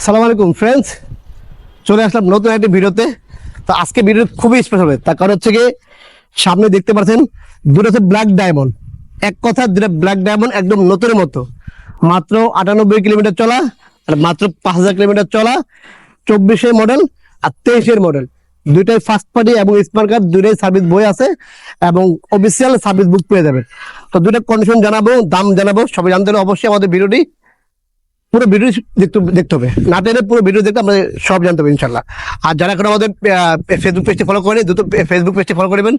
আসসালামু আলাইকুম ফ্রেন্ডস, চলে আসলাম নতুন একটি ভিডিওতে। তো আজকে ভিডিও খুবই স্পেশাল হবে, তার কারণ হচ্ছে গিয়ে সামনে দেখতে পাচ্ছেন দুটো হচ্ছে ব্ল্যাক ডায়মন্ড। এক কথা দুটো ব্ল্যাক ডায়মন্ড একদম নতুনের মতো, মাত্র 98 কিলোমিটার চলা আর মাত্র 5000 কিলোমিটার চলা, 24-এর মডেল আর 23-এর মডেল। দুইটাই ফার্স্ট পার্টি এবং স্মার্ট কার্ড, দুইটাই সার্ভিস বই আছে এবং অফিসিয়াল সার্ভিস বুক পেয়ে যাবেন। তো দুইটা কন্ডিশন জানাবো, দাম জানাবো, সবাই জানতে হলে অবশ্যই আমাদের ভিডিওটি পুরো ভিডিও দেখতে হবে, না টেনে পুরো ভিডিও দেখতে আমরা সব জানতে হবে ইনশাল্লাহ। আর যারা এখন আমাদের ফেসবুক পেজটি ফলো করেনি, দ্রুত ফেসবুক পেজটি ফলো করবেন।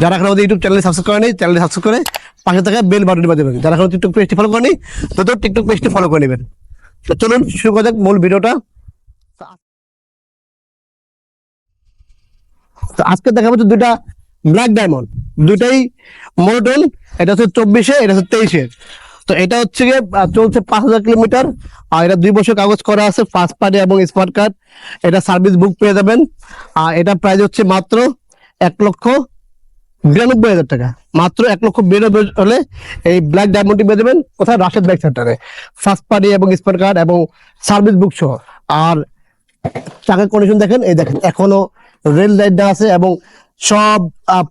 যারা এখন আমাদের ইউটিউব চ্যানেল সাবস্ক্রাইব করেনি, চ্যানেলটি সাবস্ক্রাইব করে পাশে থাকা বেল বাটনটি বাজিয়ে দেবেন। যারা এখন টিকটক পেজটি ফলো করেনি, দ্রুত টিকটক পেজটি ফলো করে নেবেন। তো চলুন শুরু করা যাক মূল ভিডিওটা। তো আজকে দেখা যাচ্ছে দুইটা ব্ল্যাক ডায়মন্ড, দুইটাই মনোটন। এটা হচ্ছে 24-এ, এটা হচ্ছে 23-এর। তো এটা হচ্ছে গিয়ে চলছে 5000 কিলোমিটার, আর এটা 2 বছর কাগজ করা আছে, ফার্স্ট পার্টি এবং স্মার্ট কার্ড। এটা সার্ভিস বুক পেয়ে যাবেন। আর এটা প্রাইস হচ্ছে মাত্র 1,92,000 টাকা। মাত্র 1,92,000 হলে এই ব্ল্যাক ডায়মন্ডটি পেয়ে যাবেন। কোথায়? রাশেদ বাইক সেন্টারে, ফার্স্ট পার্টি এবং স্মার্ট কার্ড এবং সার্ভিস বুক সহ। আর চাকার কন্ডিশন দেখেন, এই দেখেন এখনো রেল লাইটটা আছে এবং সব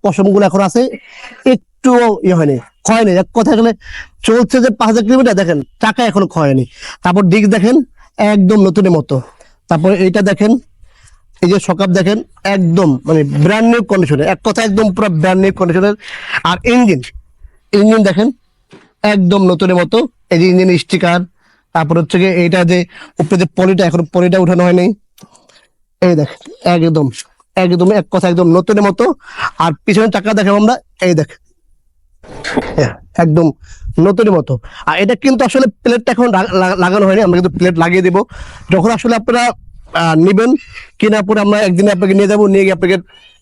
পশমগুলো এখন আছে, একটু ইয়ে হয়নি, ক্ষয়নি। এক কথা আসলে চলছে যে 5000 কিলোমিটার, দেখেন চাকা এখনো ক্ষয়নি। তারপর ডিস্ক দেখেন একদম নতুনের মতো। তারপর এইটা দেখেন, এই যে সকাপ দেখেন একদম মানে ব্র্যান্ড নিউ কন্ডিশনে, এক কথা একদম পুরো ব্র্যান্ড নিউ কন্ডিশনের। আর ইঞ্জিন দেখেন একদম নতুনের মতো। এই যে ইঞ্জিন স্টিকার, তারপর হচ্ছে গিয়ে এইটা যে উপরে যে পলিটা, এখন পলিটা উঠানো হয়নি, এই দেখেন একদম একদম এক কথা একদম নতুনের মতো। আর পিছনের চাকা দেখেন আমরা, এই দেখেন একদম নতুনের মতো। আর এটা কিন্তু আসলে প্লেটটা এখন লাগানো হয়নি, আমরা কিন্তু প্লেট লাগিয়ে দিব যখন আসলে আপনারা নিবেন। কেনার পরে আমরা একদিনে আপনাকে নিয়ে যাবো, নিয়ে গিয়ে আপনাকে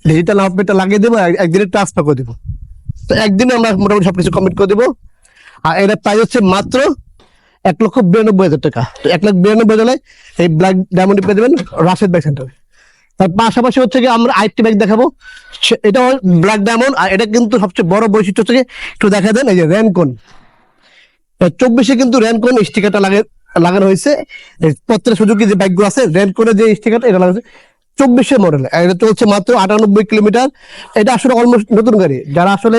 ডিজিটাল নাম্বার প্লেটটা লাগিয়ে দেবো, একদিনে ট্রান্সফার করে দেবো। তো একদিনে আমরা মোটামুটি সবকিছু কমপ্লিট করে দেবো। আর এটা প্রাইস হচ্ছে মাত্র 1,92,000 টাকা। তো 1,92,000 হলে এই ব্ল্যাক ডায়মন্ড পেয়ে দেবেন রাশেদ বাইক সেন্টারে। তার পাশাপাশি হচ্ছে কি আমরা আরেকটি ব্যাগ দেখাবো, এটা ব্ল্যাক ডায়মন্ড। আর এটা কিন্তু সবচেয়ে বড় বৈশিষ্ট্য হচ্ছে একটু দেখা দেন, এই যে র্যানকন 24-এ কিন্তু র্যানকন স্টিকারটা লাগানো হয়েছে। প্রত্যেকটা সুজুকি যে বাইকগুলো আছে, র্যানকনের যে স্টিকারটা এটা লাগানো 24-এর মডেল। এটা চলছে মাত্র 98 কিলোমিটার। এটা আসলে অলমোস্ট নতুন গাড়ি। যারা আসলে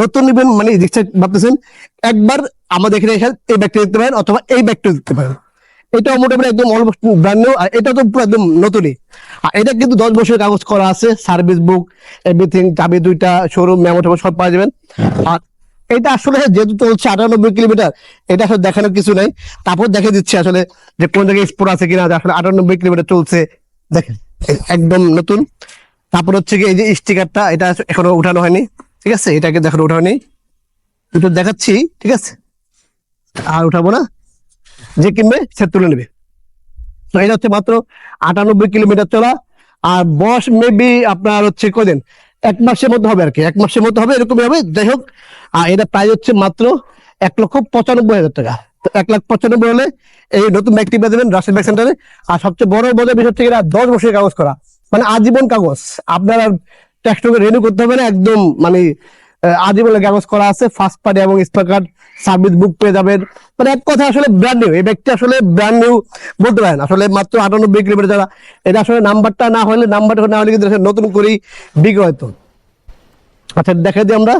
নতুন নিবেন মানে রিক্সা ভাবতেছেন, একবার আমাদের এখানে এসে এই ব্যাগটা দেখতে পারেন অথবা এই ব্যাগটা দেখতে পারেন। এটাও মোটামুটি একদম অলমোস্ট ব্র্যান্ড নিউ, আর এটা তো পুরো একদম নতুনই। আর এটা কিন্তু 10 বছরের কাগজ করা আছে, সার্ভিস বুক এভরিথিং, চাবি দুইটা, শোরুম মেমো টেমো সব পাওয়া যাবেন। আর এটা আসলে যেহেতু চলছে 98 কিলোমিটার, এটা আসলে দেখানোর কিছু নাই। তারপর দেখে দিচ্ছে আসলে যে কোন জায়গায় স্পোর্ট আছে কিনা, যে আসলে 98 কিলোমিটার চলছে। দেখেন একদম নতুন। তারপর হচ্ছে কি এই যে স্টিকারটা, এটা এখনো উঠানো হয়নি, ঠিক আছে, এটাকে দেখানো উঠানো হয়নি, দুটো দেখাচ্ছি, ঠিক আছে, আর উঠাবো না, যে কিনবে সে তুলে নেবে। তো এটা হচ্ছে মাত্র 98 কিলোমিটার চলা। আর বয়স মেবি আপনার হচ্ছে কদিন, 1 মাসের মধ্যে হবে আর কি, 1 মাসের মধ্যে হবে, এরকমই হবে। যাই হোক, আর এটা প্রাইস হচ্ছে মাত্র 1,95,000 টাকা। তো 1,95,000 হলে এই নতুন ব্যাগটি পেয়ে যাবেন রাশেদ ব্যাগ সেন্টারে। আর সবচেয়ে বড় মজার বিষয় হচ্ছে এরা 10 বছরের কাগজ করা, মানে আজীবন কাগজ। আপনারা ট্যাক্সটাকে রেনিউ করতে হবে না, একদম মানে আজীবনের কাগজ করা আছে। ফার্স্ট পার্টি এবং স্মার্ট কার্ড সার্ভিস বুক পেয়ে যাবেন। মানে এক কথা আসলে ব্র্যান্ড নিউ, এই ব্যাগটি আসলে ব্র্যান্ড নিউ বলতে পারেন। আসলে মাত্র 98 কিলোমিটার যারা, এটা আসলে নাম্বারটা না হলে কিন্তু নতুন করেই বিক্রি হয়তো। আচ্ছা দেখা দিই আমরা,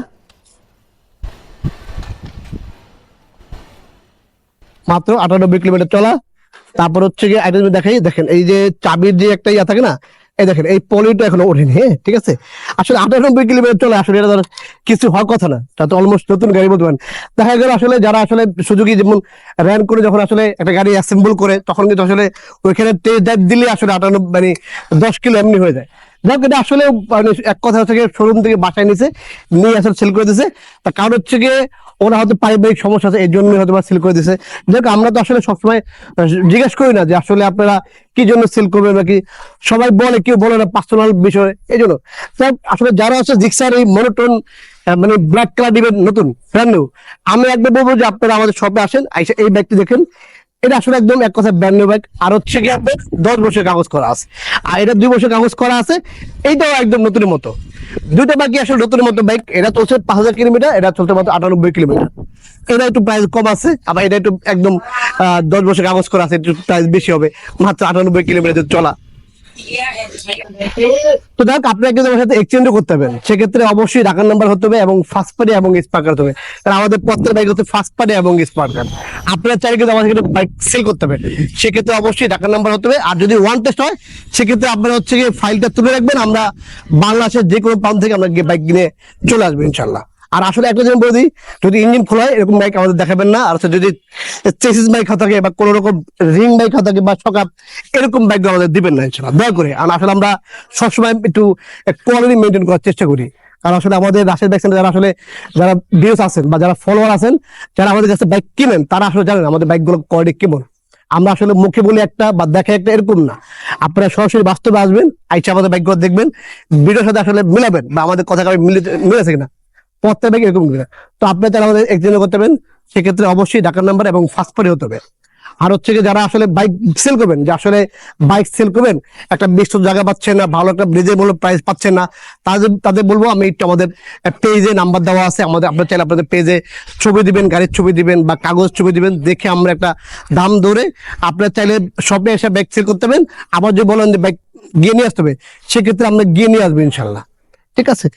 মাত্র 98 কিলোমিটার চলা। তারপর হচ্ছে গিয়ে আইটেম দেখাই, দেখেন এই যে চাবির যে একটা ইয়া থাকে না, এই দেখেন এই পলিটা এখনো ওঠেনি। হ্যাঁ ঠিক আছে, আসলে 98 কিলোমিটার চলে, আসলে এটা কিছু হওয়ার কথা না, তা তো অলমোস্ট নতুন গাড়ি বলতে পারেন। দেখা গেল আসলে যারা আসলে সুজুকি যেমন র্যান করে যখন আসলে একটা গাড়ি অ্যাসেম্বল করে, তখন কিন্তু আসলে ওইখানে টেস্ট ড্রাইভ দিলে আসলে 98 মানে 10 কিলো এমনি হয়ে যায়। যাক, এটা আসলে মানে এক কথা হচ্ছে শোরুম থেকে বাসায় নিয়ে আসলে সেল করে দিছে। তার কারণ হচ্ছে গিয়ে ওরা হয়তো পারিবারিক সমস্যা আছে, এই জন্য হয়তো সেল করে দিছে। যাক, আমরা তো আসলে সবসময় জিজ্ঞেস করি না যে আসলে আপনারা কি জন্য সেল করবেন নাকি, সবাই বলে, কেউ বলে না, পার্সোনাল বিষয়। এই জন্য আসলে যারা আছে জিক্সার এই মনোটন মানে ব্ল্যাক কালার দিবেন নতুন ব্র্যান্ড নিউ, আমি একবার বলবো যে আপনারা আমাদের শপে আসেন, এই ব্যাগটি দেখেন। এটা আসলে একদম এক কথা ব্র্যান্ড নিউ ব্যাগ। আর হচ্ছে কি আপনার 10 বছরের কাগজ করা আছে, আর এটা 2 বছর কাগজ করা আছে। এইটাও একদম নতুনের মতো। দুইটা বাইকই আসলে নতুনের মতো বাইক, এটা চলছে 5,000 কিলোমিটার, এটা চলছে মাত্র 98 কিলোমিটার। এটা একটু প্রাইস কম আছে, আবার এটা একটু একদম 10 বছর কাগজ করা আছে, একটু প্রাইস বেশি হবে, মাত্র 98 কিলোমিটার চলা। তো দেখ, আপনাকে কিন্তু আমার সাথে এক্সচেঞ্জও করতে হবে, সেক্ষেত্রে অবশ্যই ঢাকার নাম্বার হতে হবে এবং ফার্স্ট পার্টি এবং স্পার্কার হতে হবে, কারণ আমাদের প্রত্যেক বাইক হচ্ছে ফার্স্ট পার্টি এবং স্পার্কার। আপনারা চাইলে কিন্তু আমার সাথে বাইক সেল করতে হবে, সেক্ষেত্রে অবশ্যই ঢাকার নাম্বার হতে হবে। আর যদি ওয়ান টেস্ট হয়, সেক্ষেত্রে আপনারা হচ্ছে গিয়ে ফাইলটা তুলে রাখবেন, আমরা বাংলাদেশের যে কোনো প্রান্ত থেকে আমরা গিয়ে বাইক কিনে চলে আসবো ইনশাল্লাহ। আর আসলে একটা জিনিস বলে দিই, যদি ইঞ্জিন খোলা হয় এরকম বাইক আমাদের দেখাবেন না, আর হচ্ছে যদি চেসিস বাইক থাকে বা কোনো রকম রিং বাইক থাকে বা সকাপ, এরকম বাইক আমাদের দিবেন না ইনশাল্লাহ, দয়া করে। আর আসলে আমরা সবসময় একটু কোয়ালিটি মেনটেন করার চেষ্টা করি, কারণ আসলে আমাদের রাশেদ বাইক সেন্টার যারা ভিউস আছেন বা যারা ফলোয়ার আছেন, যারা আমাদের কাছে বাইক কিনেন, তারা আসলে জানেন আমাদের বাইকগুলো কোয়ালিটি কেমন। আমরা আসলে মুখে বলি একটা বা দেখে একটা, এরকম না। আপনারা সরাসরি বাস্তবে আসবেন, আইসা আমাদের বাইকগুলো দেখবেন, ভিডিওর সাথে আসলে মিলাবেন বা আমাদের কথা মিলেছে কিনা, প্রত্যেক ব্যাগ এরকম না। তো আপনার যারা আমাদের এক্সচেঞ্জ করতে পারবেন, সেক্ষেত্রে অবশ্যই ঢাকার নাম্বার এবং ফার্স্ট পার্টি হতে হবে। আর হচ্ছে কি, যারা আসলে বাইক সেল করবেন, যে আসলে বাইক সেল করবেন, একটা বিশ্বস্ত জায়গা পাচ্ছেন না, ভালো একটা রিজনেবল প্রাইস পাচ্ছেন না, তাদের বলবো আমি একটু আমাদের পেজে নাম্বার দেওয়া আছে, আপনার চাইলে আপনাদের পেজে ছবি দিবেন, গাড়ির ছবি দিবেন বা কাগজ ছবি দিবেন, দেখে আমরা একটা দাম ধরে আপনার চাইলে শপে এসে বাইক সেল করতে পারবেন। আবার যদি বলেন যে বাইক গিয়ে নিয়ে আসতে হবে, সেক্ষেত্রে আমরা গিয়ে নিয়ে আসবো ইনশাল্লাহ, ঠিক আছে।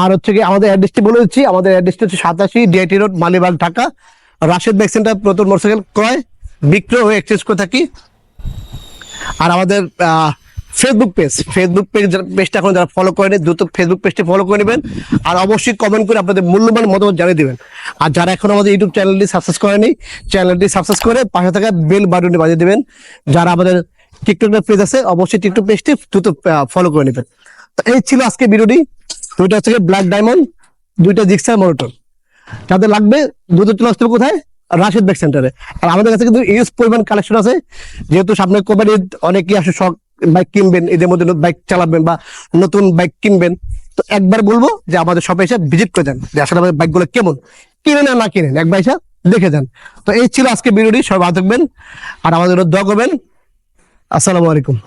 আর হচ্ছে কি, আমাদের অ্যাড্রেসটি বলে দিচ্ছি, আমাদের অ্যাড্রেসটি হচ্ছে 87 DIT road, Malibagh, Dhaka. Rashed bike centre নতুন মোটরসাইকেল ক্রয়, বিক্রয় ও এক্সচেঞ্জ করে থাকি। আর আমাদের ফেসবুক পেজটা এখন যারা ফলো করেনি, দ্রুত ফেসবুক পেজটি ফলো করে নেবেন। আর অবশ্যই কমেন্ট করে আপনাদের মূল্যবান মতামত জানিয়ে দেবেন। আর যারা এখন আমাদের ইউটিউব চ্যানেলটি সাবস্ক্রাইব করেনি, চ্যানেলটি সাবস্ক্রাইব করে পাশে থাকা বেল বাটনটি বাজিয়ে দেবেন। যারা আমাদের টিকটক পেজ আছে, অবশ্যই টিকটক পেজটি দ্রুত ফলো করে নেবেন। তো এই ছিল আজকে ভিডিওটি। দুইটা হচ্ছে ব্ল্যাক ডায়মন্ড, দুইটা জিক্সার মোটর, যাদের লাগবে দ্রুত চলে আসতে হবে কোথায়, রাশেদ বাইক সেন্টারে। আর আমাদের কাছে কিন্তু ইউজ পরিমাণ কালেকশন আছে, যেহেতু সামনে কোম্পানি অনেকেই আসে শখ বাইক কিনবেন, এদের মধ্যে বাইক চালাবেন বা নতুন বাইক কিনবেন, তো একবার বলবো যে আমাদের শপে এসে ভিজিট করে যান, যে আসলে আমাদের বাইকগুলো কেমন, কিনেন না কিনেন, একবার এসে দেখে যান। তো এই ছিল আজকে ভিডিওটি, সবাই ভালো থাকবেন আর আমাদের দোয়া করবেন। আসসালামু আলাইকুম।